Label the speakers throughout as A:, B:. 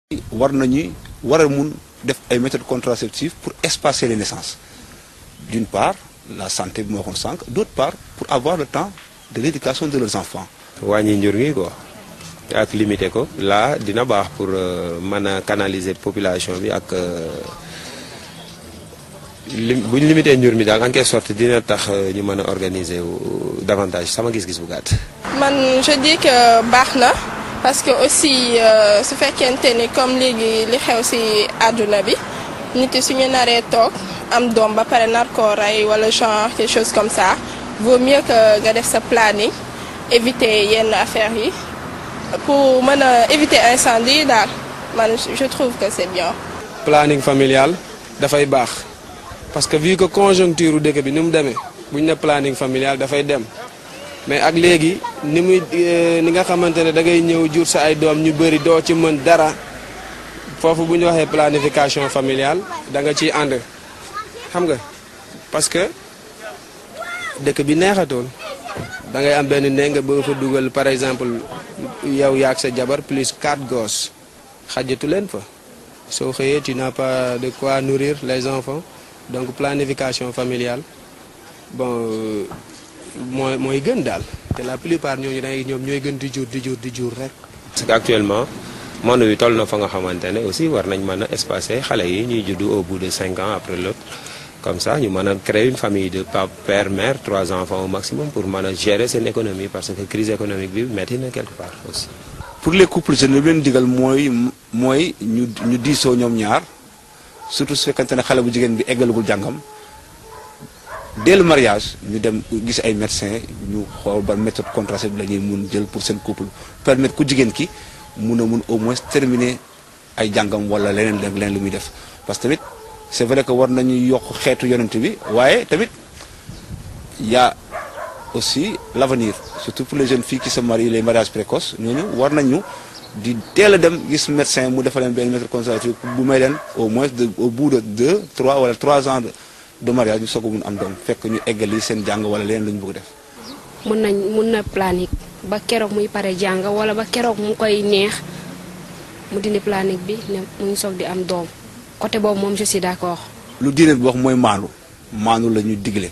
A: war a mun def ay méthodes contraceptives pour espacer les naissances d'une part la santé bi ma waxoon sànq d'autre part pour avoir le temps de l'éducation de leurs enfants.
B: wàññi njur gi quoi ak limiter ko là dina baax pour mën a canaliser population bi ak bu ñu limiter njur mi daal en quelque sorte dina tax ñu mën a organiser davantage sama gis-gis bu gàtt.
C: man je dis que baax na. parce que aussi su fekkente ni comme léegi li xew ci àdduna bi nit yi suñu naree toog am doom ba pare nar koo rey wala genre quelque chose comme ça vaut mieux que nga def sa planning éviter yenn affaires yi pour mën a éviter incendie daal man je trouve que c'est bien.
D: planning familial dafay baax parce que vu que conjoncture dëkk bi ni mu demee bu ñu ne planning familial dafay dem. mais ak léegi ni nga xamante ne da ngay ñëw jur sa ay doom ñu bëri doo ci mën dara foofu bu ñu waxee planification familiale da nga ciy ànd xam nga parce que dëkk bi neexatoon da ngay am benn néeg nga bëgg fa dugal par exemple yow yaag sa jabar plus 4 gosses xajatu leen fa soo xëyee tu n'as pas de quoi nourrir les enfants donc planification familiale bon. mooy gën daal te la plupart ñooñu ñoom ñooy gën di jur rek.
B: parce que actuellement monde bi toll na fa nga xamante ne aussi war nañ mën a espacer xale yi ñuy juddu au bout de 5 ans après l'autre comme ça ñu mën a créer une famille de père mère 3 enfants au maximum pour mën a gérer seen économie parce que crise économique bi metti na quelque part aussi.
A: pour les couples jeunes li leen digal mooy ñu diisoo ñoom ñaar surtout su fekkante ne xale bu jigéen bi eggalagul jàngam. dès le mariage ñu dem gis ay médecins ñu xool ban méthode contraceptive la ñuy mun jël pour seen couple permettre ku jigéen ki mun au moins terminer ay jàngam wala leneen lu muy def parce que tamit c'est vrai que war nañu yokk xeetu yonent bi waaye tamit y a aussi l'avenir surtout pour les jeunes filles qui se marient les mariages précoces ñooñu war nañu di teel a dem gis médecin mu defal leen benn méthode contraceptive bu may leen au moins au bout de 2, 3 wala 3 ans de mariage ñu soog a mun am doom fekk ñu eggali seen jàng wala leneen lu ñu bëgg def.
E: mun na planique ba keroog muy pare jàng wala ba keroog mu koy neex mu dindi planique bi ne mu ngi soog di am doom côté boobu moom je suis d'accord.
A: lu diine bi wax mooy maanu la ñu digle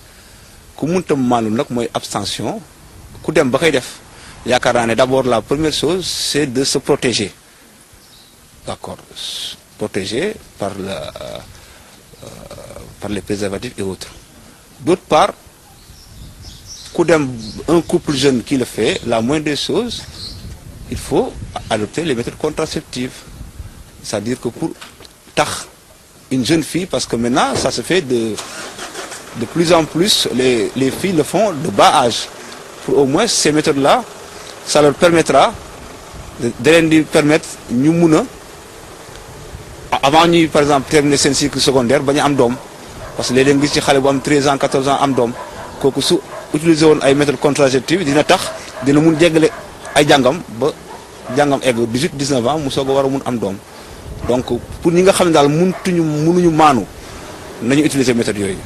A: ku munta maanu nag mooy abstention ku dem ba koy def yaakaar naa ne d'abord la première chose c'est de se protéger d'accord protéger par les préservatifs et autres. D'autre part, un couple jeune qui le fait, la moindre des choses, il faut adopter les méthodes contraceptives. C'est-à-dire que pour une jeune fille, parce que maintenant, ça se fait de plus en plus, les filles le font de bas âge. Pour au moins ces méthodes-là, ça leur permettra de permettre, avant ñuy par exemple terminer seen cycle secondaire bañ a am doom parce que léeg-léeg gis ci xale bu am 13 ans 14 ans am doom kooku su utiliser woon ay méthodes contraceptives dina mun jéggale ay jàngam ba jàngam egg 18 19 ans mu soog a war a mun am doom donc pour ñi nga xam ne daal mënuñu maanu nañu utiliser méthodes yooyu.